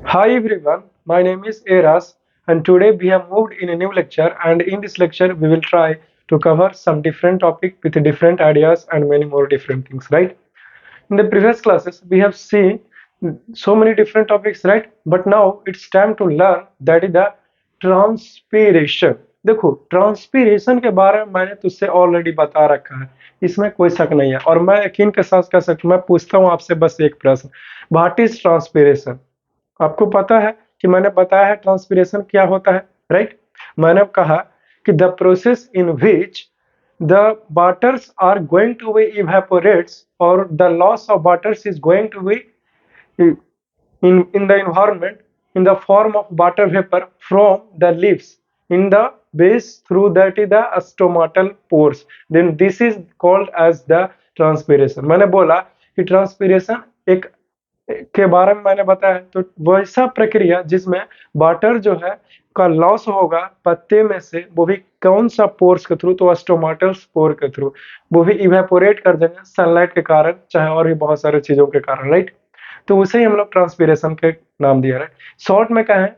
Hi everyone, my name is Eras and today we have moved in a new lecture and in this lecture we will try to cover some different topic with different ideas and many more different things, right? In the previous classes we have seen so many different topics, right? But now it's time to learn that is the transpiration. देखो transpiration के बारे में मैंने तुझसे already बता रखा है, इसमें कोई शक नहीं है और मैं यकीन के साथ कह सकता हूँ। मैं पूछता हूँ आपसे बस एक प्रश्न, व्हाट इज ट्रांसपीरेशन? आपको पता है कि मैंने बताया है ट्रांसपीरेशन क्या होता है, राइट? मैंने कहा कि the process in which the waters are going to be evaporates और the loss of waters is going to be in the environment in the form of water vapor from the leaves in the base through that is the stomatal pores, then this is called as the transpiration। मैंने बोला कि transpiration एक के बारे में मैंने बताया, तो वैसा प्रक्रिया जिसमें वाटर जो है का लॉस होगा पत्ते में से, वो भी कौन सा पोर्स के थ्रू? तो स्टोमाटल पोर के थ्रू, वो भी इवेपोरेट कर देंगे सनलाइट के कारण, चाहे और भी बहुत सारे चीजों के कारण, राइट? तो उसे ही हम लोग ट्रांसपीरेशन के नाम दिया है। शॉर्ट में कहें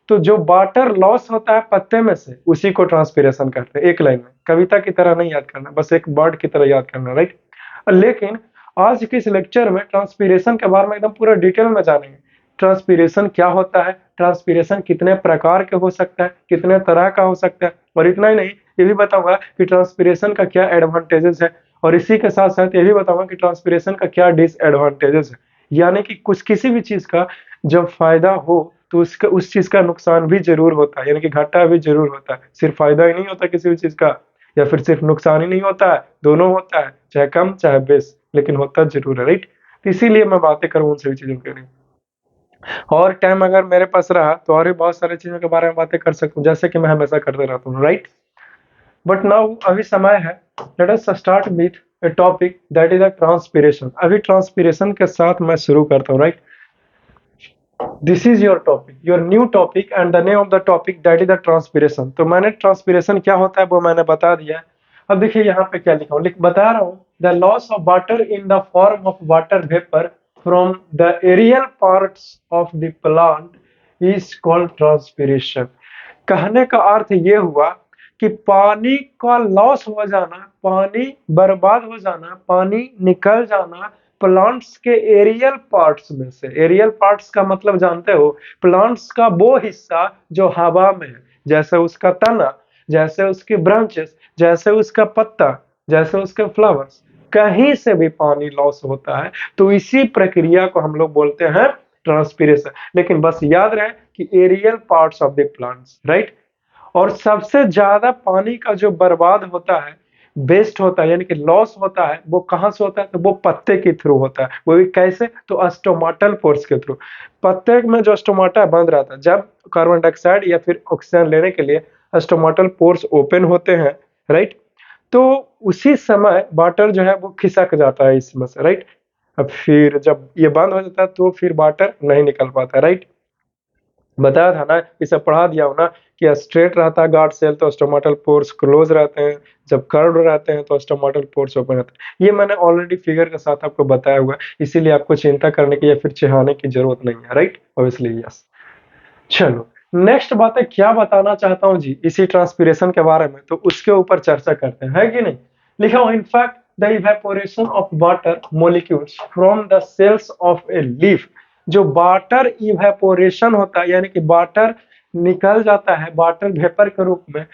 तो जो वाटर लॉस होता है पत्ते में से उसी को ट्रांसपीरेशन कहते हैं। एक लाइन में, कविता की तरह नहीं याद करना, बस एक वर्ड की तरह याद करना, राइट? लेकिन आज के इस लेक्चर में ट्रांसपीरेशन के बारे में एकदम पूरा डिटेल में जानेंगे। ट्रांसपीरेशन क्या होता है, ट्रांसपीरेशन कितने प्रकार के हो सकता है, कितने तरह का हो सकता है, और इतना ही नहीं ये भी बताऊंगा कि ट्रांसपीरेशन का क्या एडवांटेजेस है, और इसी के साथ साथ ये भी बताऊंगा कि ट्रांसपीरेशन का क्या डिसएडवांटेजेस है। यानी कि कुछ किसी भी चीज का जब फायदा हो तो उसका उस चीज का नुकसान भी जरूर होता है, यानी कि घाटा भी जरूर होता है। सिर्फ फायदा ही नहीं होता किसी भी चीज का, या फिर सिर्फ नुकसान ही नहीं होता है, दोनों होता है, चाहे कम चाहे बेस, लेकिन होता जरूर है, राइट? तो इसीलिए मैं बातें करूँ उन सभी चीजों के लिए। और टाइम अगर मेरे पास रहा तो और भी बहुत सारी चीजों के बारे में बातें कर सकता हूँ, जैसे कि मैं हमेशा करते रहता हूँ, राइट? बट नाउ अभी समय है, let us start with a topic that is the transpiration. अभी ट्रांसपीरेशन के साथ मैं शुरू करता हूँ, right? This is your topic, your new topic, and the name of the topic that is the transpiration. तो मैंने ट्रांसपीरेशन क्या होता है वो मैंने बता दिया है। अब देखिए यहाँ पे क्या लिखा हूँ, बता रहा हूँ, the loss of water in the form of water vapour from the aerial parts of the plant is called transpiration. कहने का अर्थ ये हुआ कि पानी का लॉस हो जाना, पानी बर्बाद हो जाना, पानी निकल जाना प्लांट्स के एरियल पार्ट्स में से। एरियल पार्ट्स का मतलब जानते हो, प्लांट्स का वो हिस्सा जो हवा में है, जैसे उसका तना, जैसे उसकी ब्रांचेस, जैसे उसका पत्ता, जैसे उसके फ्लावर्स, कहीं से भी पानी लॉस होता है तो इसी प्रक्रिया को हम लोग बोलते हैं ट्रांसपीरेशन। लेकिन बस याद रहे कि aerial parts of the plants, right? और सबसे ज्यादा पानी का जो बर्बाद होता है, वेस्ट होता है, यानी कि लॉस होता है, वो कहां से होता है? तो वो पत्ते के थ्रू होता है। वो भी कैसे? तो स्टोमाटल पोर्स के थ्रू। पत्ते में जो स्टोमाटा बंद रहता है, जब कार्बन डाइऑक्साइड या फिर ऑक्सीजन लेने के लिए स्टोमाटल पोर्स ओपन होते हैं, राइट? तो उसी समय वाटर जो है वो खिसक जाता है इसमें से, राइट? अब फिर जब ये बंद हो जाता है तो फिर वाटर नहीं निकल पाता, राइट? बताया था ना, इसे पढ़ा दिया हूं ना कि स्ट्रेट रहता है गार्ड सेल तो स्टोमाटल पोर्स क्लोज रहते हैं, जब कर्व रहते हैं तो स्टोमाटल पोर्स ओपन रहते हैं। ये मैंने ऑलरेडी फिगर के साथ आपको बताया हुआ है, इसीलिए आपको चिंता करने की या फिर चिढ़ाने की जरूरत नहीं है, राइट? Obviously yes. चलो, नेक्स्ट बातें क्या बताना चाहता हूं जी इसी ट्रांसपीरेशन के बारे में, तो उसके ऊपर चर्चा करते हैं, है कि नहीं? लिखा हो, in fact the evaporation of water molecules from the cells of a leaf. जो वाटर इवेपोरेशन होता है, यानी कि वाटर निकल जाता है वाटर वेपर के रूप में,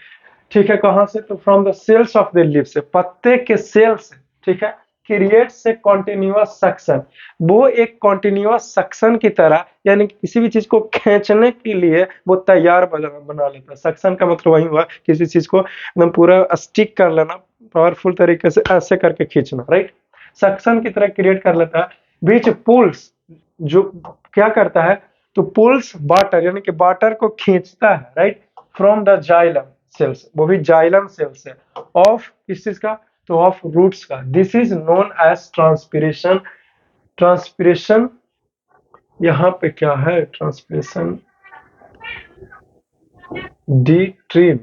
ठीक है? कहां से? तो from the cells of the leaf से, पत्ते के सेल से, ठीक है? Creates a continuous suction. वो एक कॉन्टिन्यूअस सक्शन की तरह, यानी कि किसी भी चीज को खींचने के लिए वो तैयार बना लेता है। सक्शन का मतलब वही हुआ, किसी चीज को एकदम पूरा स्टिक कर लेना, पावरफुल तरीके से ऐसे करके खींचना, राइट? सक्शन की तरह क्रिएट कर लेता है। बीच पुल्स, जो क्या करता है? तो पुल्स वाटर, यानी कि वाटर को खींचता है, right? From the xylem cells, वो भी जाइलम सेल्स है, ऑफ किस चीज का? तो ऑफ रूट्स का। This is known as transpiration. Transpiration यहाँ पे क्या है? ट्रांसपीरेशन डी ट्रीम,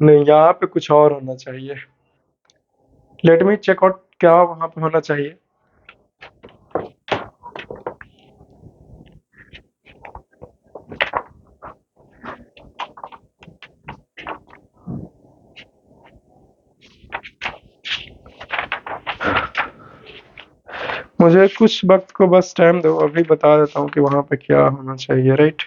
नहीं, यहाँ पे कुछ और होना चाहिए। लेट मी चेक आउट क्या वहां पे होना चाहिए। मुझे कुछ वक्त को बस टाइम दो, अभी बता देता हूँ कि वहां पे क्या होना चाहिए, राइट।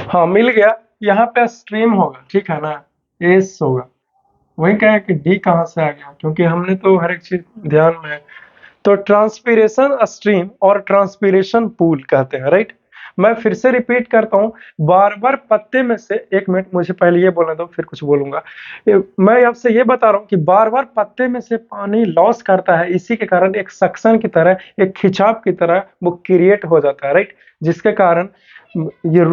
हाँ मिल गया। यहाँ पे स्ट्रीम होगा, ठीक है ना, एस होगा। वही कहे कि डी कहाँ से आ गया, क्योंकि हमने तो हर एक चीज ध्यान में है। तो ट्रांसपीरेशन स्ट्रीम और ट्रांसपीरेशन पूल कहते हैं, राइट। मैं फिर से रिपीट करता हूँ, बार बार पत्ते में से, एक मिनट मुझे पहले ये बोलने दो फिर कुछ बोलूंगा। मैं आपसे ये बता रहा हूँ कि बार बार पत्ते में से पानी लॉस करता है, इसी के कारण एक सक्शन की तरह, एक खिंचाव की तरह वो क्रिएट हो जाता है, राइट। जिसके कारण ये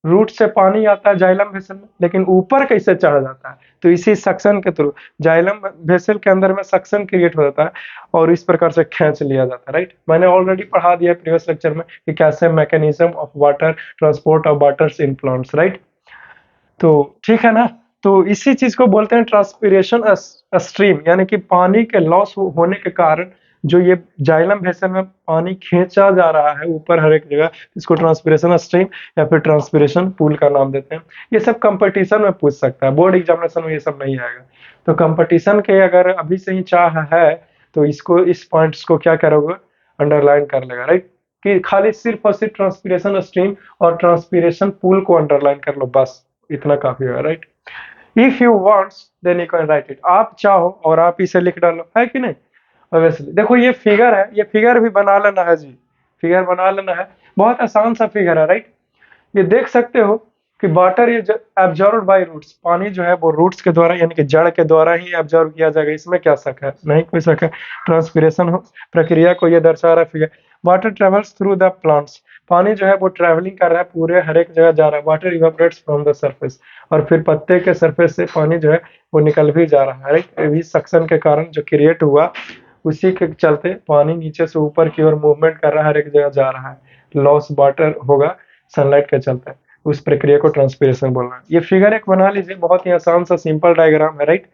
रूट से पानी आता है जाइलम वेसल में, लेकिन ऊपर कैसे चढ़ जाता है, तो इसी सक्शन के थ्रू जाइलम वेसल के अंदर में सक्शन क्रिएट हो जाता है और इस प्रकार से खींच लिया जाता है, राइट। मैंने ऑलरेडी पढ़ा दिया प्रीवियस लेक्चर में कि कैसे mechanism of water transport of waters in plants, right. तो ठीक है ना। तो इसी चीज को बोलते हैं ट्रांसपीरेशन स्ट्रीम, यानी कि पानी के लॉस होने के कारण जो ये जाइलम वेसल में पानी खींचा जा रहा है ऊपर हर एक जगह, इसको ट्रांसपीरेशन स्ट्रीम या फिर ट्रांसपीरेशन पूल का नाम देते हैं। ये सब कंपटीशन में पूछ सकता है, बोर्ड एग्जामिनेशन में ये सब नहीं आएगा। तो कंपटीशन के अगर अभी से ही चाह है तो इसको, इस पॉइंट्स को क्या करोगे, अंडरलाइन कर लेगा, राइट। कि खाली सिर्फ और सिर्फ ट्रांसपीरेशन स्ट्रीम और ट्रांसपीरेशन पूल को अंडरलाइन कर लो, बस इतना काफी है, right. If you wants then you can write it, आप चाहो और आप इसे लिख डालो, है कि नहीं। ऑब्वियसली देखो ये फिगर है, ये फिगर भी बना लेना है जी, फिगर बना लेना है। बहुत आसान सा फिगर है, राइट। ये देख सकते हो कि water is absorbed by roots, पानी जो है वो रूट्स के द्वारा यानी कि जड़ के द्वारा ही एब्जॉर्ब किया जाएगा, इसमें क्या शक है, नहीं कोई शक है। ट्रांसपीरेशन प्रक्रिया को ये दर्शा रहा है figure. Water travels through the plants, पानी जो है वो ट्रेवलिंग कर रहा है, पूरे हर एक जगह जा रहा है। Water evaporates from the surface, और फिर पत्ते के सरफेस से पानी जो है वो निकल भी जा रहा है, राइट। अभी सक्शन के कारण जो क्रिएट हुआ उसी के चलते पानी नीचे से ऊपर की ओर मूवमेंट कर रहा है, हर एक जगह जा रहा है। लॉस वाटर होगा सनलाइट के चलते, उस प्रक्रिया को ट्रांसपीरेशन बोलना है। ये फिगर एक बना लीजिए, बहुत ही आसान सा सिंपल डायग्राम है, राइट।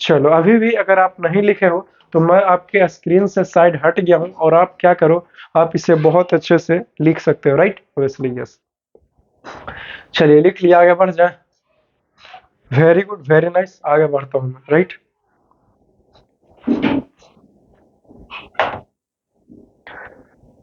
चलो अभी भी अगर आप नहीं लिखे हो तो मैं आपके स्क्रीन से साइड हट गया हूं, और आप क्या करो, आप इसे बहुत अच्छे से लिख सकते हो, राइट। Obviously yes. चलिए लिख लिया, आगे बढ़ जाए। वेरी गुड, वेरी नाइस, आगे बढ़ता हूं मैं, राइट।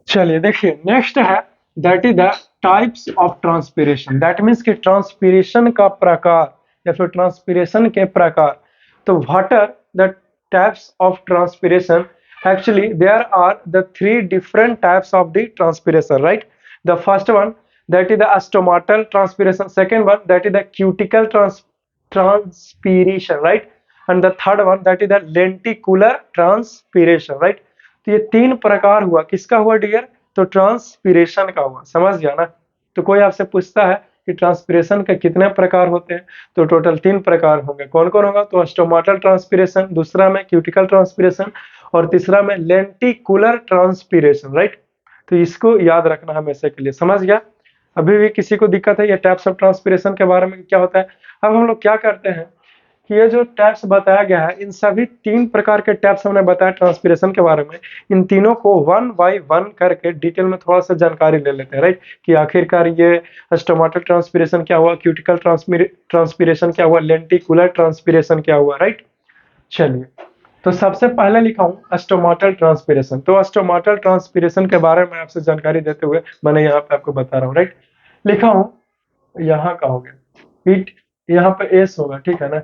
चलिए देखिए नेक्स्ट है, that is the types of transpiration. That means कि ट्रांसपीरेशन का प्रकार या फिर ट्रांसपीरेशन के प्रकार। तो what are the types of transpiration, actually there are the three different types of the transpiration, right. The first one, that is the stomatal transpiration. Second one, that is the cuticle transpiration, right. And the third one, that is the lenticular transpiration, right. तो ये तीन प्रकार हुआ, किसका हुआ dear, तो transpiration का हुआ, समझ गया ना। तो कोई आपसे पूछता है कि ट्रांसपीरेशन के कितने प्रकार होते हैं, तो टोटल तीन प्रकार होंगे। कौन कौन होगा, तो स्टोमाटल ट्रांसपीरेशन, दूसरा में क्यूटिकल ट्रांसपीरेशन, और तीसरा में लेंटिकुलर ट्रांसपीरेशन, राइट। तो इसको याद रखना हमेशा के लिए, समझ गया। अभी भी किसी को दिक्कत है ये टाइप्स ऑफ ट्रांसपीरेशन के बारे में क्या होता है। अब हम लोग क्या करते हैं कि ये जो टैप्स बताया गया है, इन सभी तीन प्रकार के टैप्स हमने बताया ट्रांसपीरेशन के बारे में, इन तीनों को वन बाय वन करके डिटेल में थोड़ा सा जानकारी ले लेते हैं, राइट। कि आखिरकार ये स्टोमाटल ट्रांसपीरेशन क्या हुआ, क्यूटिकल ट्रांसपीरेशन क्या हुआ, लेंटिकुलर ट्रांसपीरेशन क्या हुआ, राइट। चलिए तो सबसे पहले लिखा हूं स्टोमाटल ट्रांसपीरेशन। तो स्टोमाटल ट्रांसपीरेशन के बारे में आपसे जानकारी देते हुए मैंने यहाँ पे आपको बता रहा हूँ, राइट। लिखा हूं, यहाँ का हो गया इट, यहाँ पे एस होगा, ठीक है ना।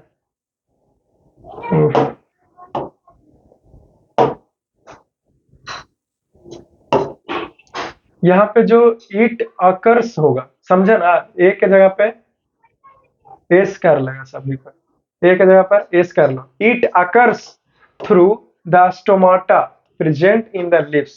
यहाँ पे जो इट अकर्स होगा, समझे ना, एक के जगह पे एस कर लेगा सभी पर, एक जगह पर एस कर लो। It occurs through the stomata present in the lips.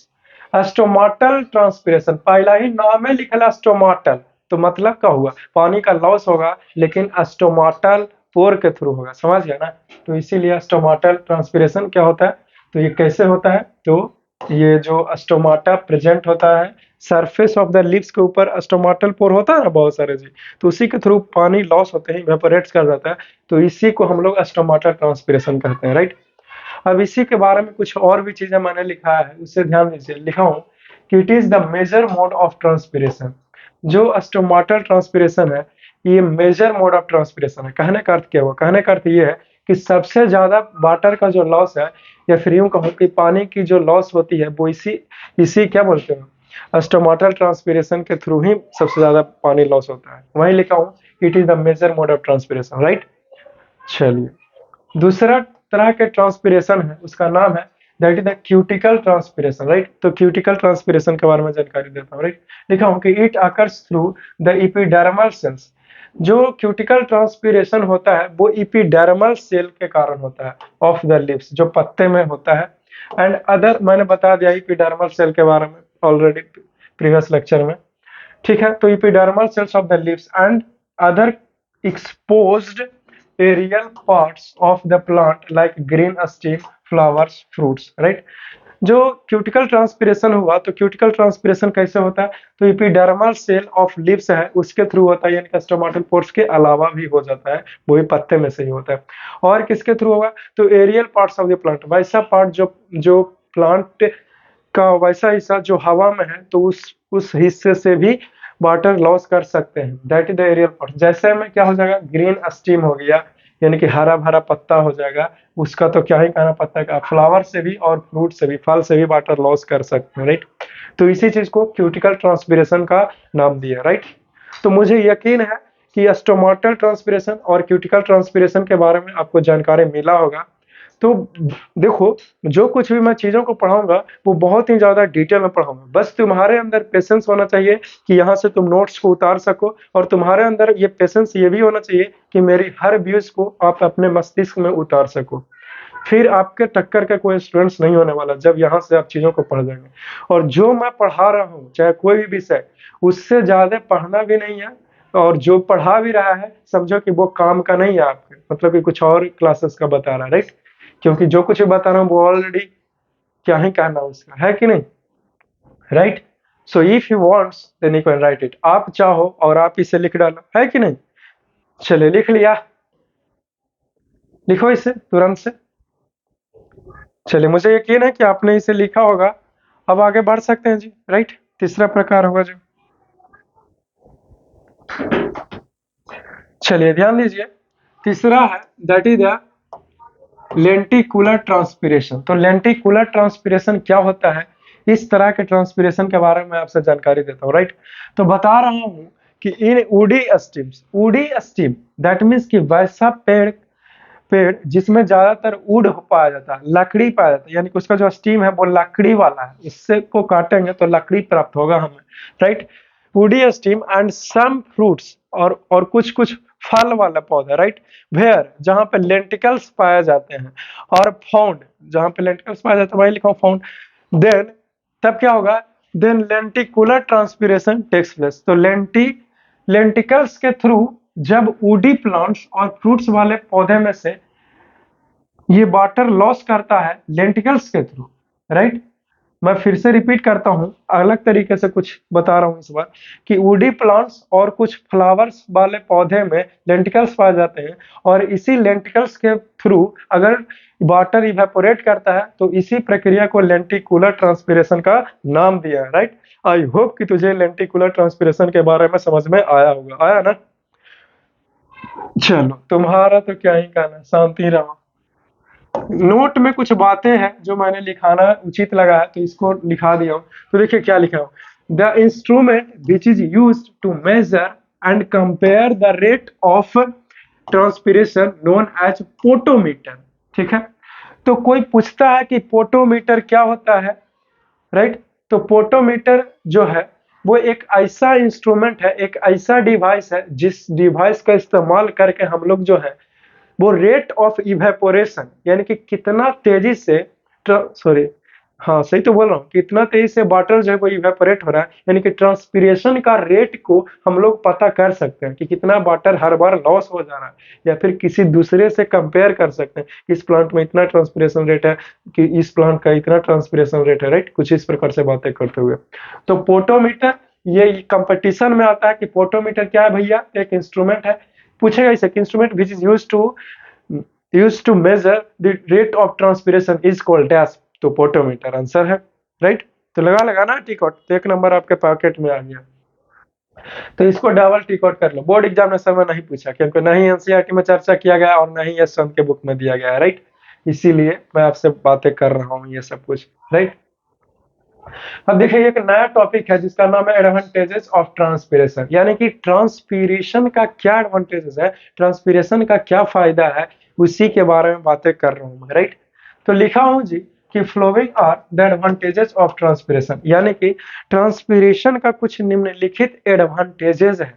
Stomatal transpiration, पहला ही नाम है लिखला स्टोमाटल, तो मतलब क्या हुआ, पानी का लॉस होगा लेकिन स्टोमाटल पोर के थ्रू होगा, समझ गया ना। तो इसीलिए स्टोमाटल ट्रांसपीरेशन क्या होता है, तो ये कैसे होता है, तो ये जो स्टोमाटा प्रेजेंट होता है सरफेस ऑफ द लिप्स के ऊपर, स्टोमाटल पोर होता है ना बहुत सारे जी, तो उसी के थ्रू पानी लॉस होते ही इवेपोरेट्स कर जाता है, तो इसी को हम लोग स्टोमाटल ट्रांसपीरेशन कहते हैं, राइट। अब इसी के बारे में कुछ और भी चीजें मैंने लिखा है, उससे ध्यान दीजिए। लिखा हूं कि it is the major mode of transpiration. जो स्टोमाटल ट्रांसपीरेशन है ये मेजर मोड ऑफ ट्रांसपिरेशन है। कहने का अर्थ क्या हुआ? कहने का अर्थ ये है कि सबसे ज्यादा वाटर का जो लॉस है, या फिर यूं कहूं कि पानी की जो लॉस होती है, वो इसी इसी क्या बोलते हैं, स्टोमाटल ट्रांसपिरेशन के थ्रू ही सबसे ज्यादा पानी लॉस होता है। वहीं लिखा हूं, it is the major mode of transpiration, right. चलिए, दूसरा तरह के ट्रांसपिरेशन है, उसका नाम है that is the cuticle transpiration, right. तो क्यूटिकल ट्रांसपिरेशन के बारे में जानकारी देता हूँ, राइट। लिखा हूँ कि it occurs through the epidermal cells. जो क्यूटिकल ट्रांसपिरेशन होता है वो इपिडर्मल सेल के कारण होता है ऑफ द लिप्स, जो पत्ते में होता है। एंड अदर, मैंने बता दिया इपिडर्मल सेल के बारे में ऑलरेडी प्रीवियस लेक्चर में, ठीक है। तो epidermal cells of the lips and other exposed aerial parts of the plant like green stem, flowers, fruits, right. जो क्यूटिकल ट्रांसपिरेशन हुआ, तो क्यूटिकल ट्रांसपिरेशन कैसे होता है? तो एपिडर्मल सेल ऑफ लिप्स है, उसके थ्रू होता है, यानी कि स्टोमेटल पोर्स के अलावा भी हो जाता है, वो भी पत्ते में से ही होता है। और किसके थ्रू होगा? तो aerial parts of the plant, वैसा पार्ट जो जो प्लांट का वैसा हिस्सा जो हवा में है, तो उस हिस्से से भी वाटर लॉस कर सकते हैं, that is the aerial part. जैसे में क्या हो जाएगा, ग्रीन स्टीम हो गया, यानी कि हरा भरा पत्ता हो जाएगा, उसका तो क्या ही कहना, पत्ता का। फ्लावर से भी और फ्रूट से भी, फल से भी वाटर लॉस कर सकते हैं, राइट। तो इसी चीज को क्यूटिकल ट्रांसपिरेशन का नाम दिया, राइट। तो मुझे यकीन है कि स्टोमेटल ट्रांसपिरेशन और क्यूटिकल ट्रांसपिरेशन के बारे में आपको जानकारी मिला होगा। तो देखो, जो कुछ भी मैं चीज़ों को पढ़ाऊँगा वो बहुत ही ज़्यादा डिटेल में पढ़ाऊँगा। बस तुम्हारे अंदर पेशेंस होना चाहिए कि यहाँ से तुम नोट्स को उतार सको, और तुम्हारे अंदर ये पेशेंस ये भी होना चाहिए कि मेरी हर व्यूज़ को आप अपने मस्तिष्क में उतार सको। फिर आपके टक्कर के कोई स्टूडेंट्स नहीं होने वाला जब यहाँ से आप चीज़ों को पढ़ जाएंगे। और जो मैं पढ़ा रहा हूँ, चाहे कोई भी विषय, उससे ज़्यादा पढ़ना भी नहीं है। और जो पढ़ा भी रहा है, समझो कि वो काम का नहीं है आपके, मतलब कि कुछ और क्लासेस का बता रहा है, राइट। क्योंकि जो कुछ भी बता रहा हूँ वो ऑलरेडी क्या ही कहना उसका, है कि नहीं, right. So if you wants then you can write it. आप चाहो और आप इसे लिख डालो, है कि नहीं। चलिए, लिख लिया, लिखो इसे तुरंत से। चलिए, मुझे यकीन है कि आपने इसे लिखा होगा। अब आगे बढ़ सकते हैं जी, राइट। तीसरा प्रकार होगा जो, चलिए ध्यान दीजिए, तीसरा है that is the lenticular transpiration. तो लेंटिकुलर ट्रांसपिरेशन क्या होता है? इस तरह के ट्रांसपिरेशन के बारे में आपसे जानकारी देता हूँ, राइट। तो बता रहा हूँ कि इन वुडी स्टीम, दैट मीन्स कि वैसा पेड़ पेड़ जिसमें ज्यादातर वुड पाया जाता है, लकड़ी पाया जाता है, यानी कि उसका जो स्टीम है वो लकड़ी वाला है, इससे को काटेंगे तो लकड़ी प्राप्त होगा हमें, right. Woody steam and some fruits, और कुछ कुछ फल वाला पौधा, राइट। वेयर, जहां पे लेंटिकल्स पाए जाते हैं, और फाउंड, जहां पे लेंटिकल्स पाया जाता है वही लिखा हूं फाउंड। देन, तब क्या होगा? Then lenticular transpiration takes place. तो लेंटिकल्स के थ्रू जब वुडी प्लांट्स और फ्रूट्स वाले पौधे में से ये वाटर लॉस करता है लेंटिकल्स के थ्रू, राइट। मैं फिर से रिपीट करता हूं, अलग तरीके से कुछ बता रहा हूं इस बार, कि वुडी प्लांट्स और कुछ फ्लावर्स वाले पौधे में लेंटिकल्स पाए जाते हैं, और इसी लेंटिकल्स के थ्रू अगर वाटर इवेपोरेट करता है तो इसी प्रक्रिया को लेंटिकुलर ट्रांसपिरेशन का नाम दिया है, राइट। आई होप कि तुझे लेंटिकुलर ट्रांसपिरेशन के बारे में समझ में आया होगा, आया ना। चलो, तुम्हारा तो क्या ही कहना, शांति रहो। नोट में कुछ बातें हैं जो मैंने लिखाना उचित लगा है, तो इसको लिखा दिया हूँ। तो देखिए क्या लिखा हूँ, the instrument which is use to measure and compare the rate of transpiration known as potometer, ठीक है। तो कोई पूछता है कि पोटोमीटर क्या होता है, राइट। तो पोटोमीटर जो है वो एक ऐसा इंस्ट्रूमेंट है, एक ऐसा डिवाइस है, जिस डिवाइस का इस्तेमाल करके हम लोग जो है वो रेट ऑफ इवेपोरेशन, यानी कि कितना तेजी से, सॉरी, हाँ सही तो बोल रहा हूँ, कितना तेजी से वाटर जो है वो इवेपोरेट हो रहा है, यानी कि ट्रांसपिरेशन का रेट को हम लोग पता कर सकते हैं कि कितना वाटर हर बार लॉस हो जा रहा है, या फिर किसी दूसरे से कंपेयर कर सकते हैं कि इस प्लांट में इतना ट्रांसपिरेशन रेट है, कि इस प्लांट का इतना ट्रांसपिरेशन रेट है, राइट। कुछ इस प्रकार से बातें करते हुए, तो पोटोमीटर ये कंपटीशन में आता है कि पोटोमीटर क्या है भैया, एक इंस्ट्रूमेंट है। पूछेगा इसे, instrument which is use to measure the rate of transpiration is called dash. तो पोटोमीटर आंसर है, राइट। तो लगा ना टिकट, तो एक नंबर आपके पॉकेट में आ गया। तो इसको डबल टिक आउट कर लो। बोर्ड एग्जामिनेशन में नहीं पूछा क्योंकि नहीं एनसीईआरटी में चर्चा किया गया और नहीं यशवंत के बुक में दिया गया है, राइट। इसीलिए मैं आपसे बातें कर रहा हूँ ये सब कुछ, राइट। अब देखिए एक नया टॉपिक है जिसका नाम है एडवांटेजेस ऑफ ट्रांसपीरेशन, यानी कि ट्रांसपीरेशन का क्या एडवांटेजेस है, ट्रांसपीरेशन का क्या फायदा है, उसी के बारे में बातें कर रहा हूँ मैं, राइट। तो लिखा हूं जी कि following are the advantages of transpiration, यानी कि ट्रांसपीरेशन का कुछ निम्नलिखित एडवांटेजेस है।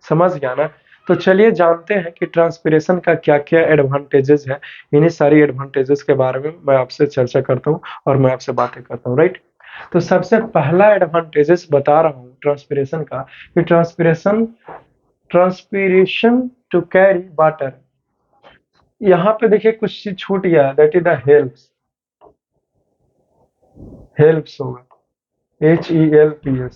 समझ गया ना। तो चलिए जानते हैं कि ट्रांसपीरेशन का क्या क्या एडवांटेजेस है। इन्हीं सारी एडवांटेजेस के बारे में मैं आपसे चर्चा करता हूँ और मैं आपसे बातें करता हूँ, राइट। तो सबसे पहला एडवांटेजेस बता रहा हूँ ट्रांसपीरेशन का, कि ट्रांसपीरेशन टू कैरी वाटर। यहाँ पे देखिए कुछ चीज छूट गया, that is the helps. Helps होगा, HELPS,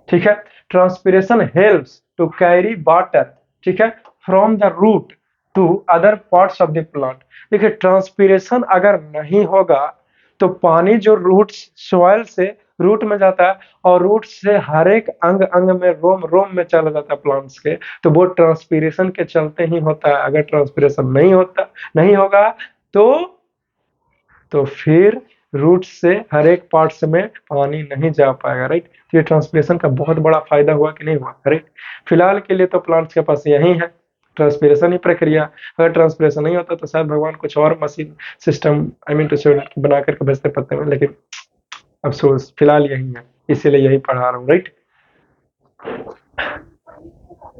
ठीक है। Transpiration helps to carry water, ठीक है, from the root to other parts of the plant. देखिए ट्रांसपीरेशन अगर नहीं होगा तो पानी जो रूट सॉइल से रूट में जाता है और रूट से हर एक अंग अंग में रोम रोम में चला जाता है प्लांट्स के, तो वो ट्रांसपीरेशन के चलते ही होता है। अगर ट्रांसपीरेशन नहीं होगा तो फिर रूट से हर एक पार्ट्स में पानी नहीं जा पाएगा, राइट। तो ये ट्रांसपीरेशन का बहुत बड़ा फायदा हुआ कि नहीं हुआ, राइट। फिलहाल के लिए तो प्लांट्स के पास यही है ट्रांसपीरेशन ही प्रक्रिया। अगर ट्रांसपीरेशन नहीं होता तो शायद भगवान कुछ और machine system I mean two से बना करके भेजते पड़ते हैं, लेकिन अफसोस फिलहाल यही है, इसीलिए यही पढ़ा रहा हूँ, राइट।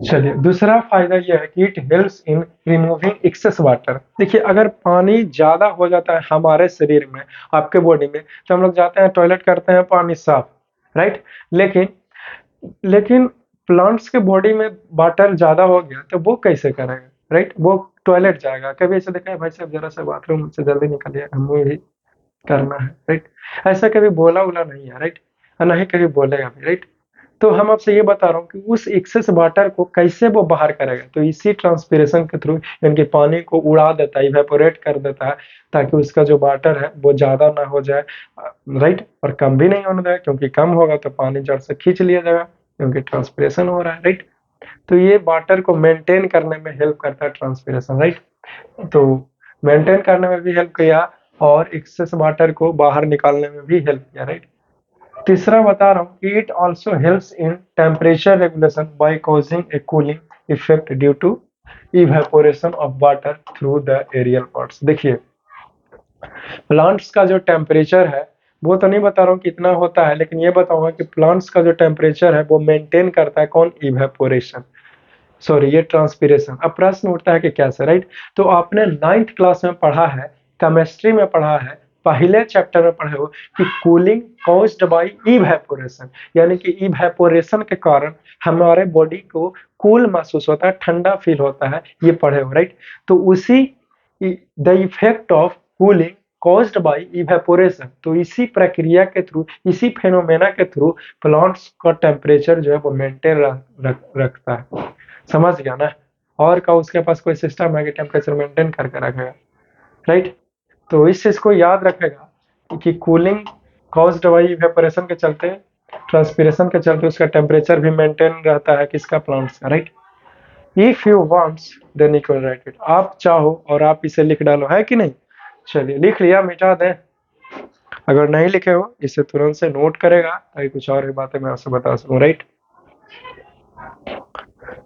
चलिए दूसरा फायदा यह है कि it helps in removing excess water. देखिए अगर पानी ज्यादा हो जाता है हमारे शरीर में, आपके बॉडी में, तो हम लोग जाते हैं टॉयलेट करते हैं पानी साफ, राइट। लेकिन लेकिन प्लांट्स के बॉडी में वाटर ज्यादा हो गया तो वो कैसे करेगा, राइट। वो टॉयलेट जाएगा। कभी ऐसे देखा है भाई साहब जरा सा बाथरूम से जल्दी निकलिए हमें भी करना है, राइट। ऐसा कभी बोला उला नहीं है, राइट, और ना ही कभी बोलेगा भी, राइट। तो हम आपसे ये बता रहा हूँ कि उस एक्सेस वाटर को कैसे वो बाहर करेगा, तो इसी ट्रांसपीरेशन के थ्रू, यानी पानी को उड़ा देता है, इवेपोरेट कर देता है, ताकि उसका जो वाटर है वो ज्यादा ना हो जाए, राइट, और कम भी नहीं होने देगा, क्योंकि कम होगा तो पानी जड़ से खींच लिया जाएगा, क्योंकि ट्रांसपीरेशन हो रहा है, राइट। तो ये वाटर को मेंटेन करने में हेल्प करता है ट्रांसपीरेशन, राइट। तो मेंटेन करने में भी हेल्प किया और एक्सेस वाटर को बाहर निकालने में भी हेल्प किया, राइट। तीसरा बता रहा हूँ कि it also helps in temperature regulation by causing a cooling effect due to evaporation of water through the aerial parts. देखिए प्लांट्स का जो टेम्परेचर है वो तो नहीं बता रहा हूँ कितना होता है, लेकिन ये बताऊंगा कि प्लांट्स का जो टेम्परेचर है वो मेंटेन करता है कौन, इवेपोरेशन, सॉरी ये ट्रांसपीरेशन। अब प्रश्न उठता है कि कैसे, राइट। तो आपने 9th क्लास में पढ़ा है, केमिस्ट्री में पढ़ा है, पहले चैप्टर में पढ़े हो कि कूलिंग कॉज्ड बाय इवेपोरेशन, यानी कि इवेपोरेशन के कारण हमारे बॉडी को कूल महसूस होता है, ठंडा फील होता है, ये पढ़े हो, राइट। तो उसी the effect of cooling caused by evaporation, तो इसी प्रक्रिया के थ्रू, इसी फेनोमेना के थ्रू प्लांट्स का टेम्परेचर जो है वो मेंटेन रखता है। समझ गया ना। और का उसके पास कोई सिस्टम है कि टेम्परेचर मेंटेन करके रखेगा, राइट। तो इस चीज को याद रखेगा कि कूलिंग कॉज्ड बाय इवेपोरेशन के चलते, ट्रांसपीरेशन के चलते उसका टेम्परेचर भी मेंटेन रहता है, किसका, प्लांट्स का, right. If you wants then you can write it, आप चाहो और आप इसे लिख डालो, है कि नहीं। चलिए लिख लिया, मिटा दें। अगर नहीं लिखे हो इसे तुरंत से नोट करेगा ताकि कुछ और भी बातें मैं आपसे बता सकूं, राइट।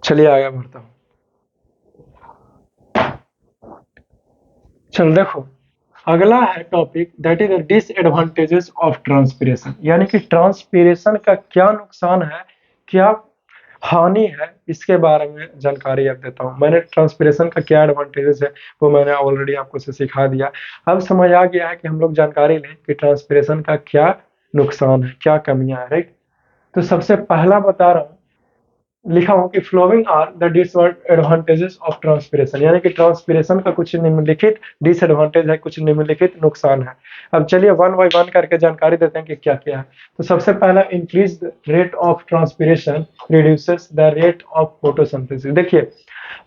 चलिए आगे बढ़ता हूँ। चल देखो अगला है topic, that is the disadvantages of transpiration, यानी कि ट्रांसपीरेशन का क्या नुकसान है, क्या हानि है, इसके बारे में जानकारी अब देता हूँ। मैंने ट्रांसपीरेशन का क्या एडवांटेजेस है वो मैंने ऑलरेडी आपको से सिखा दिया। अब समझ आ गया है कि हम लोग जानकारी लें कि ट्रांसपीरेशन का क्या नुकसान है, क्या कमियां है, राइट। तो सबसे पहला बता रहा हूँ, लिखा हूं कि following are the disadvantages of transpiration, यानी कि ट्रांसपीरेशन का कुछ निम्नलिखित डिसएडवांटेज है, कुछ निम्नलिखित नुकसान है। अब चलिए वन बाय वन करके जानकारी देते हैं कि क्या क्या है। तो सबसे पहला, increase rate of transpiration reduces the rate of photosynthesis. देखिए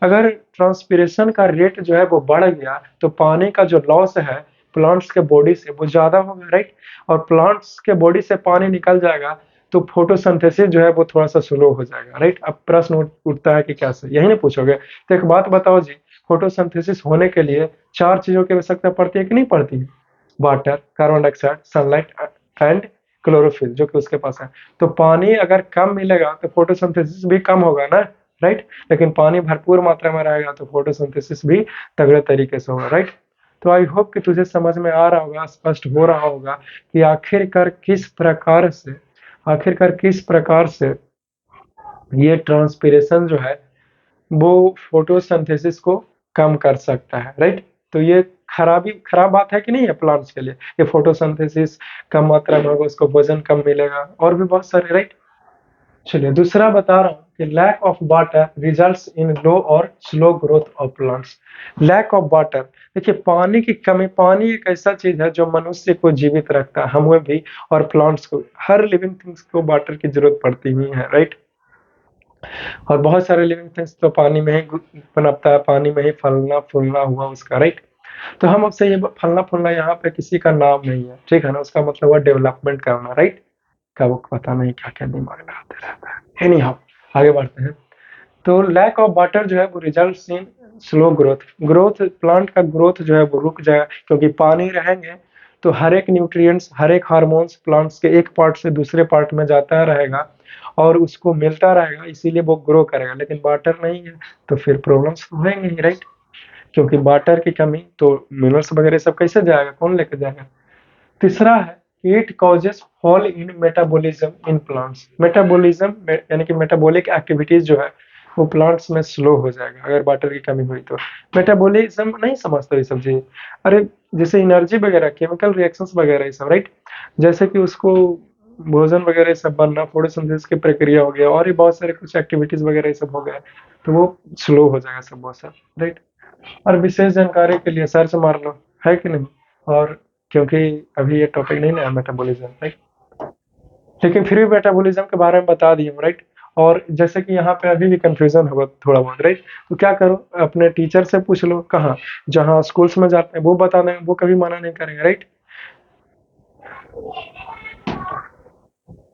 अगर ट्रांसपीरेशन का रेट जो है वो बढ़ गया तो पानी का जो लॉस है प्लांट्स के बॉडी से वो ज्यादा होगा, राइट। और प्लांट्स के बॉडी से पानी निकल जाएगा तो फोटोसिंथेसिस जो है वो थोड़ा सा स्लो हो जाएगा, राइट। अब प्रश्न उठता है कि कैसे, यही नहीं पूछोगे। तो एक बात बताओ जी, फोटोसिंथेसिस होने के लिए 4 चीजों की आवश्यकता पड़ती है कि नहीं पड़ती है? Water, carbon dioxide, sunlight and chlorophyll, जो कि उसके पास है। तो पानी अगर कम मिलेगा तो फोटोसिंथेसिस भी कम होगा ना, राइट। लेकिन पानी भरपूर मात्रा में रहेगा तो फोटोसिंथेसिस भी तगड़े तरीके से होगा, राइट। तो आई होप कि तुझे समझ में आ रहा होगा, स्पष्ट हो रहा होगा कि आखिरकार किस प्रकार से ये ट्रांसपिरेशन जो है वो फोटोसिंथेसिस को कम कर सकता है, राइट। तो ये खराब बात है कि नहीं है प्लांट्स के लिए? ये फोटोसिंथेसिस कम मात्रा में होगा, उसको वजन कम मिलेगा और भी बहुत सारे, राइट। चलिए दूसरा बता रहा हूँ कि lack of water results in low और slow growth of plants. Lack of water, देखिए पानी की कमी, पानी एक ऐसा चीज है जो मनुष्य को जीवित रखता है, हमें भी और प्लांट्स को, हर लिविंग थिंग्स को वाटर की जरूरत पड़ती ही है, राइट। और बहुत सारे लिविंग थिंग्स तो पानी में ही पनपता है, पानी में ही फलना फूलना हुआ उसका, राइट। तो हम आपसे ये फलना फूलना यहाँ पे किसी का नाम नहीं है, ठीक है ना, उसका मतलब है डेवलपमेंट करना, राइट। का वो पता नहीं क्या क्या दिमाग में आते रहता है। एनी हाउ, आगे बढ़ते हैं। तो लैक ऑफ वाटर जो है वो results in slow growth, plant का ग्रोथ जो है वो रुक जाएगा, क्योंकि पानी रहेंगे तो हर एक न्यूट्रिएंट्स, हर एक हार्मोन्स प्लांट्स के एक पार्ट से दूसरे पार्ट में जाता रहेगा और उसको मिलता रहेगा, इसीलिए वो ग्रो करेगा। लेकिन वाटर नहीं है तो फिर प्रॉब्लम्स होंगे ही, राइट। क्योंकि वाटर की कमी तो मिनरल्स वगैरह सब कैसे जाएगा, कौन लेके जाएगा? तीसरा है it causes fall in metabolism in plants. Metabolism यानी कि मेटाबॉलिक एक्टिविटीज जो है वो प्लांट्स में स्लो हो जाएगा अगर वाटर की कमी हुई तो। मेटाबॉलिज्म नहीं समझते ये सब चीज? अरे जैसे एनर्जी वगैरह, केमिकल रिएक्शंस वगैरह ये सब, राइट। जैसे कि उसको भोजन वगैरह ये सब बनना, फोटोसिंथेसिस की प्रक्रिया हो गया और भी बहुत सारे कुछ एक्टिविटीज वगैरह ये सब हो गया, तो वो स्लो हो जाएगा सब बहुत सारा, राइट। और विशेष जानकारी के लिए सर्च मार लो, है कि नहीं। और क्योंकि अभी ये टॉपिक नहीं ना है मेटाबॉलिज्म, राइट, लेकिन फिर भी मेटाबॉलिज्म के बारे में बता दिए हम, राइट। और जैसे कि यहाँ पे अभी भी कंफ्यूजन होगा थोड़ा बहुत, राइट। तो क्या करो, अपने टीचर से पूछ लो, कहाँ, जहाँ स्कूल्स में जाते हैं वो बताने, वो कभी मना नहीं करेंगे, राइट।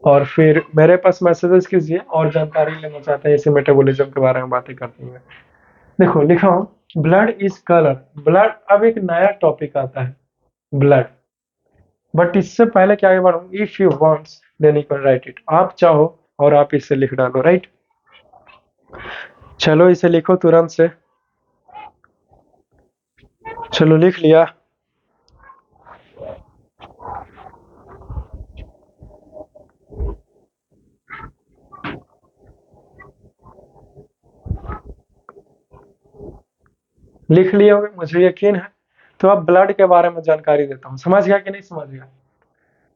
और फिर मेरे पास मैसेजेस कीजिए और जानकारी लेना चाहते हैं इसी मेटाबॉलिज्म के बारे में बातें करते हुए। देखो लिखा हूँ ब्लड इज कलर। ब्लड, अब एक नया टॉपिक आता है ब्लड, बट इससे पहले क्या बढ़ू, if you wants then you can write it. आप चाहो और आप इसे लिख डालो, राइट। चलो इसे लिखो तुरंत से। चलो लिख लिया। लिख लिए होगे, मुझे यकीन है। तो अब ब्लड के बारे में जानकारी देता हूँ, समझ गया कि नहीं समझ गया?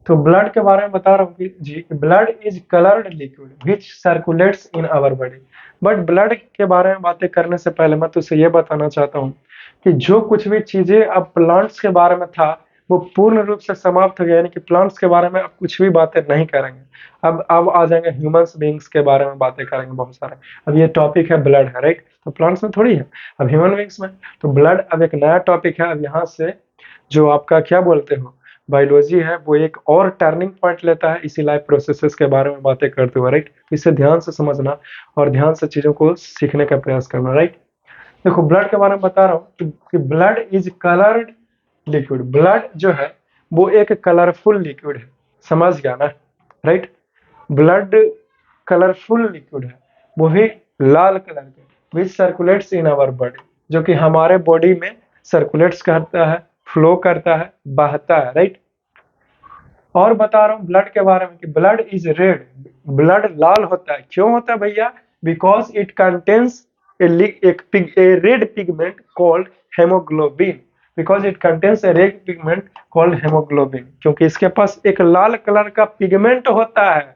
तो ब्लड के बारे में बता रहा हूँ कि जी, blood is coloured liquid which circulates in our body. But blood के बारे में बातें करने से पहले मैं तुझसे ये बताना चाहता हूँ कि जो कुछ भी चीजें अब प्लांट्स के बारे में था वो पूर्ण रूप से समाप्त हो गया, यानी कि प्लांट्स के बारे में अब कुछ भी बातें नहीं करेंगे। अब आ जाएंगे ह्यूमंस बींग्स के बारे में बातें करेंगे बहुत सारे। अब ये टॉपिक है ब्लड है, राइट। तो प्लांट्स में थोड़ी है, अब ह्यूमन बींग्स में। तो ब्लड अब एक नया टॉपिक है। अब यहाँ से जो आपका क्या बोलते हो बायोलॉजी है वो एक और टर्निंग पॉइंट लेता है इसी लाइफ प्रोसेसेस के बारे में बातें करते हुए, राइट। इसे ध्यान से समझना और ध्यान से चीजों को सीखने का प्रयास करना, राइट। देखो ब्लड के बारे में बता रहा हूँ कि blood is coloured liquid. Blood जो है वो एक कलरफुल लिक्विड है, समझ गया ना, राइट। ब्लड कलरफुल लिक्विड है, वो भी लाल कलर के, विच सर्कुलेट्स इन आवर बॉडी, जो कि हमारे बॉडी में सर्कुलेट्स करता है, फ्लो करता है, बहता है, राइट। और बता रहा हूँ ब्लड के बारे में कि ब्लड इज रेड। ब्लड लाल होता है, क्यों होता है भैया? Because it contains a red pigment called hemoglobin, because it contains a red pigment called hemoglobin, क्योंकि इसके पास एक लाल कलर का पिगमेंट होता है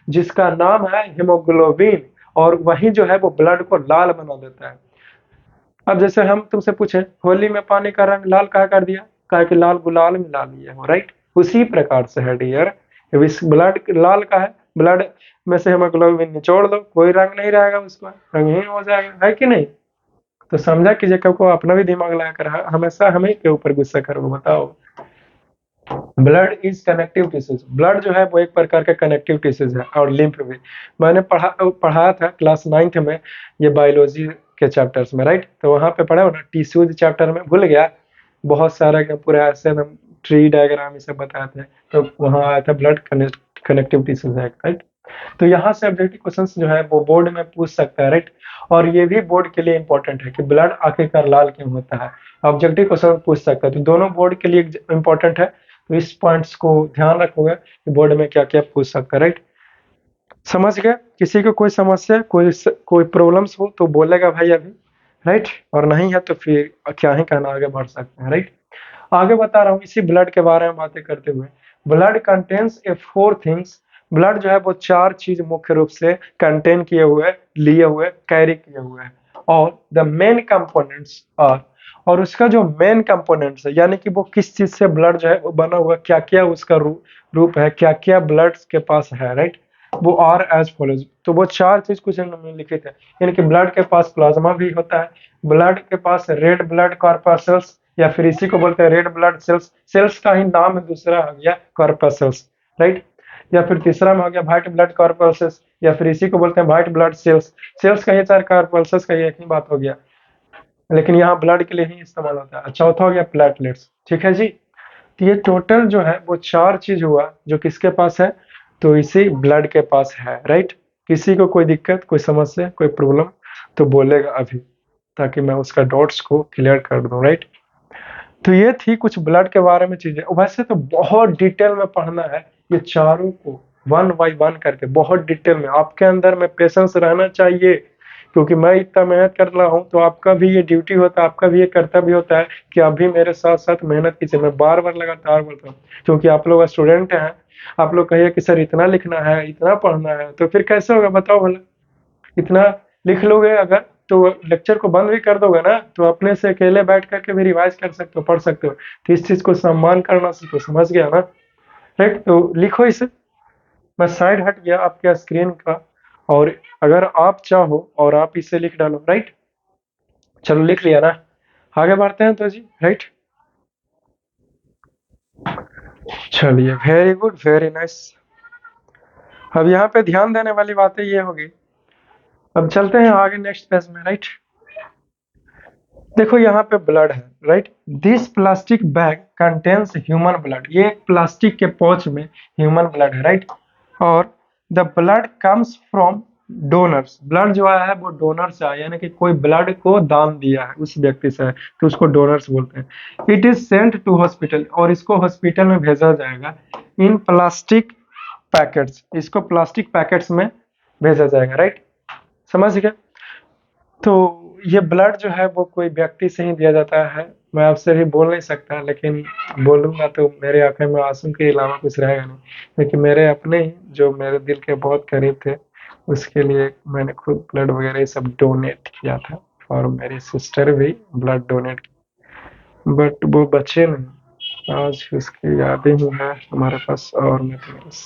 जिसका नाम है हेमोग्लोबिन, और वही जो है वो ब्लड को लाल बना देता है। अब जैसे हम तुमसे पूछे होली में पानी का रंग लाल कहा कर दिया, कहा कि लाल गुलाल मिला लिए हो, राइट। उसी प्रकार से है डियर, ब्लड लाल का है, ब्लड में से हेमोग्लोबिन निचोड़ दो, कोई रंग नहीं रहेगा, उसका रंगहीन हो जाएगा, है कि नहीं? तो समझा कि जेकब को अपना भी दिमाग लगा कर हमेशा हमें के ऊपर गुस्सा करो, बताओ। Blood is connective tissues. Blood जो है वो एक प्रकार का कनेक्टिव टिश्यूज है, और लिम्फ भी। मैंने पढ़ाया था क्लास 9th में, ये बायोलॉजी के चैप्टर्स में, राइट। तो वहाँ पे पढ़ा हो ना, टिश्यूज चैप्टर में, भूल गया, बहुत सारा एकदम पूरा ऐसे एकदम ट्री डायग्राम ये सब बताए थे। तो वहाँ आया था ब्लड कनेक्टिव टिश्यूज है, राइट। तो यहाँ से ऑब्जेक्टिव क्वेश्चंस जो है वो बोर्ड में पूछ सकता है, राइट। और ये भी बोर्ड के लिए इंपॉर्टेंट है कि ब्लड आखिरकार लाल क्यों होता है, ऑब्जेक्टिव क्वेश्चन पूछ सकता है। तो दोनों बोर्ड के लिए इंपॉर्टेंट है, तो इस पॉइंट्स को ध्यान रखोगे कि बोर्ड में क्या क्या पूछ सकता है, राइट। समझ गए? किसी को कोई समस्या, कोई प्रॉब्लम्स हो तो बोलेगा भाई अभी, राइट। और नहीं है तो फिर क्या ही कहना, आगे बढ़ सकते हैं, राइट। आगे बता रहा हूँ इसी ब्लड के बारे में बातें करते हुए। ब्लड कंटेन्स ए फोर थिंग्स। ब्लड जो है वो चार चीज मुख्य रूप से कंटेन किए हुए, लिए हुए, कैरी किए हुए हैं। और द मेन कंपोनेंट्स आर, और उसका जो मेन कंपोनेंट्स है, यानी कि वो किस चीज से ब्लड जो है वो बना हुआ, क्या क्या उसका रूप है, क्या क्या ब्लड के पास है, राइट। वो आर एज फॉलोज। तो वो चार चीज कुछ में लिखित है, यानी कि ब्लड के पास प्लाज्मा भी होता है, ब्लड के पास रेड ब्लड कॉर्पस्कल्स, या फिर इसी को बोलते हैं रेड ब्लड सेल्स। सेल्स का ही नाम है, दूसरा हो गया कॉर्पस्कल्स, राइट। या फिर तीसरा में हो गया व्हाइट ब्लड कॉर्पस्कल्स, या फिर इसी को बोलते हैं व्हाइट ब्लड सेल्स। सेल्स का ये चार, कॉर्पस्कल्स का ये एक ही बात हो गया, लेकिन यहाँ ब्लड के लिए ही इस्तेमाल होता है। चौथा हो गया प्लेटलेट्स, ठीक है जी। तो ये टोटल जो है वो चार चीज हुआ जो किसके पास है, तो इसी ब्लड के पास है, राइट। किसी को कोई दिक्कत, कोई समस्या, कोई प्रॉब्लम तो बोलेगा अभी, ताकि मैं उसका डॉट्स को क्लियर कर दूं, राइट। तो ये थी कुछ ब्लड के बारे में चीजें। वैसे तो बहुत डिटेल में पढ़ना है ये चारों को, वन बाय वन करके, बहुत डिटेल में। आपके अंदर में पेशेंस रहना चाहिए, क्योंकि मैं इतना मेहनत कर रहा हूँ, तो आपका भी ये ड्यूटी होता है, आपका भी ये कर्तव्य होता है कि आप भी मेरे साथ साथ मेहनत कीजिए। मैं बार बार लगातार बोलता हूँ, क्योंकि आप लोग स्टूडेंट हैं। आप लोग कहिए कि सर इतना लिखना है, इतना पढ़ना है, तो फिर कैसे होगा बताओ भला। इतना लिख लोगे अगर, तो लेक्चर को बंद भी कर दोगे ना, तो अपने से अकेले बैठ करके भी रिवाइज कर सकते हो, पढ़ सकते हो। तो इस चीज को सम्मान करना सीखो, समझ गया ना, राइट। तो लिखो इसे। मैं साइड हट गया आपके स्क्रीन का, और अगर आप चाहो और आप इसे लिख डालो, राइट। चलो लिख लिया ना, आगे बढ़ते हैं तो जी, राइट। चलिए, वेरी गुड, वेरी नाइस। अब यहाँ पे ध्यान देने वाली बातें ये होगी। अब चलते हैं आगे नेक्स्ट पेज में, राइट। देखो यहाँ पे ब्लड है, right. This plastic bag contains human blood. ये एक प्लास्टिक के पाउच में ह्यूमन ब्लड है, राइट। और the blood comes from donors. Blood जो आया है वो डोनर से आया, यानी कि कोई ब्लड को दान दिया है उस व्यक्ति से है, तो उसको डोनर्स बोलते हैं। It is sent to hospital, और इसको हॉस्पिटल में भेजा जाएगा इन प्लास्टिक पैकेट्स। इसको प्लास्टिक पैकेट्स में भेजा जाएगा, राइट। समझ गए? तो ये ब्लड जो है वो कोई व्यक्ति से ही दिया जाता है। मैं आपसे भी बोल नहीं सकता, लेकिन बोलूंगा तो मेरे आंखें में आंसू के अलावा कुछ रहेगा नहीं। लेकिन मेरे अपने ही, जो मेरे दिल के बहुत करीब थे, उसके लिए मैंने खुद ब्लड वगैरह ये सब डोनेट किया था। और मेरी सिस्टर भी ब्लड डोनेट की, बट वो बचे नहीं। आज उसकी यादें ही है हमारे पास, और मैं तो बस,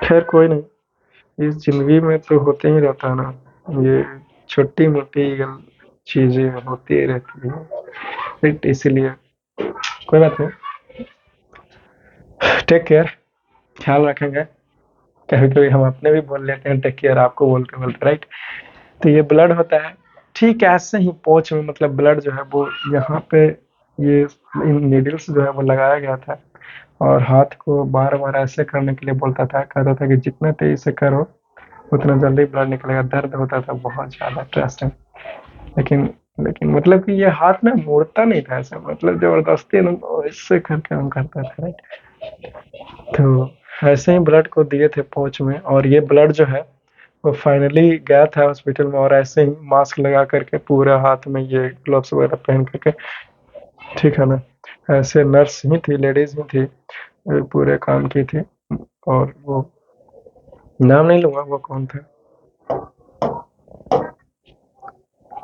खैर कोई नहीं। इस जिंदगी में तो होते ही रहता है ना, ये छोटी मोटी चीजें होती रहती हैं, बट इसीलिए कोई बात नहीं। टेक केयर, ख्याल रखेंगे। कभी कभी हम अपने भी बोल लेते हैं टेक केयर, आपको बोलते बोलते, राइट। तो ये ब्लड होता है, ठीक ऐसे ही पोच में, मतलब ब्लड जो है वो यहाँ पे, ये इन नीडल्स जो है वो लगाया गया था। और हाथ को बार बार ऐसे करने के लिए बोलता था, कहता था कि जितना तेजी से करो उतना जल्दी ब्लड निकलेगा। दर्द होता था बहुत ज्यादा, ट्रस्ट है। लेकिन लेकिन मतलब कि ये हाथ ना मुड़ता नहीं था ऐसे, मतलब जबरदस्ती एकदम ऐसे करके हम करता था, राइट। तो ऐसे ही ब्लड को दिए थे पहुंच में, और ये ब्लड जो है वो फाइनली गया था हॉस्पिटल में, और ऐसे ही मास्क लगा करके पूरे हाथ में ये ग्लव्स वगैरह पहन करके, ठीक है ना। ऐसे नर्स ही थी, लेडीज ही थी, पूरे काम की थी। और वो नाम नहीं लूंगा वो कौन थे,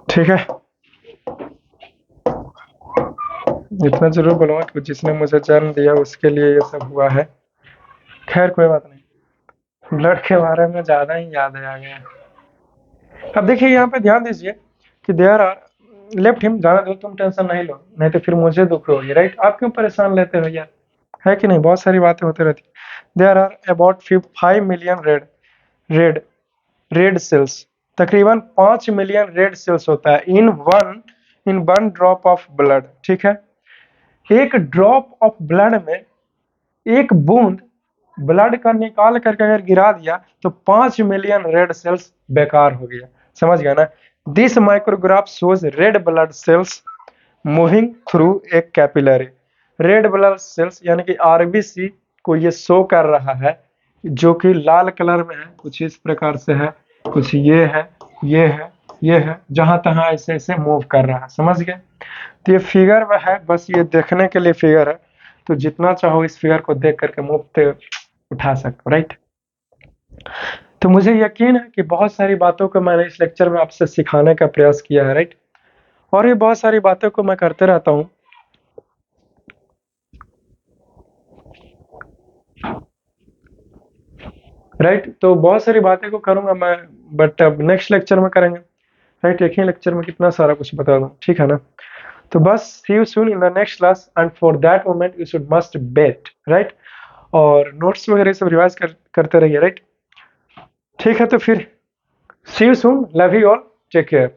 ठीक है। इतना जरूर बोलूंगा कि जिसने मुझे जन्म दिया उसके लिए ये सब हुआ है। खैर कोई बात नहीं, ब्लड के बारे में ज्यादा ही याद आ गया। अब देखिए यहाँ पे ध्यान दीजिए कि देयर आर, लेफ्ट हिम, जाना दो, तुम टेंशन नहीं लो, नहीं तो फिर मुझे दुख होगी, राइट। आप क्यों परेशान लेते हो यार, है कि नहीं, बहुत सारी बातें होती रहती है। There are about 5 million red red cells, तकरीबन 5 मिलियन रेड सेल्स होता है in one drop of blood, ठीक है। एक ड्रॉप ऑफ ब्लड में, एक बूंद ब्लड का निकाल करके अगर गिरा दिया तो 5 मिलियन रेड सेल्स बेकार हो गया, समझ गया ना। This micrograph shows red blood cells moving through a capillary. Red blood cells यानी कि आरबीसी को ये शो कर रहा है, जो कि लाल कलर में है, कुछ इस प्रकार से है, कुछ ये है, ये है, ये है, जहां तहां ऐसे ऐसे मूव कर रहा है, समझ गए। तो ये फिगर में है, बस ये देखने के लिए फिगर है, तो जितना चाहो इस फिगर को देख करके मुफ्त उठा सकते हो, राइट। तो मुझे यकीन है कि बहुत सारी बातों को मैंने इस लेक्चर में आपसे सिखाने का प्रयास किया है, राइट। और ये बहुत सारी बातों को मैं करते रहता हूँ, राइट। तो बहुत सारी बातें को करूंगा मैं, बट अब नेक्स्ट लेक्चर में करेंगे, राइट। एक ही लेक्चर में कितना सारा कुछ बता दूं, ठीक है ना। तो बस see you soon in the next class, and for that moment you should must bet, right. और नोट्स वगैरह सब रिवाइज करते रहिए, राइट। ठीक है, तो फिर see you soon, love you all, take care.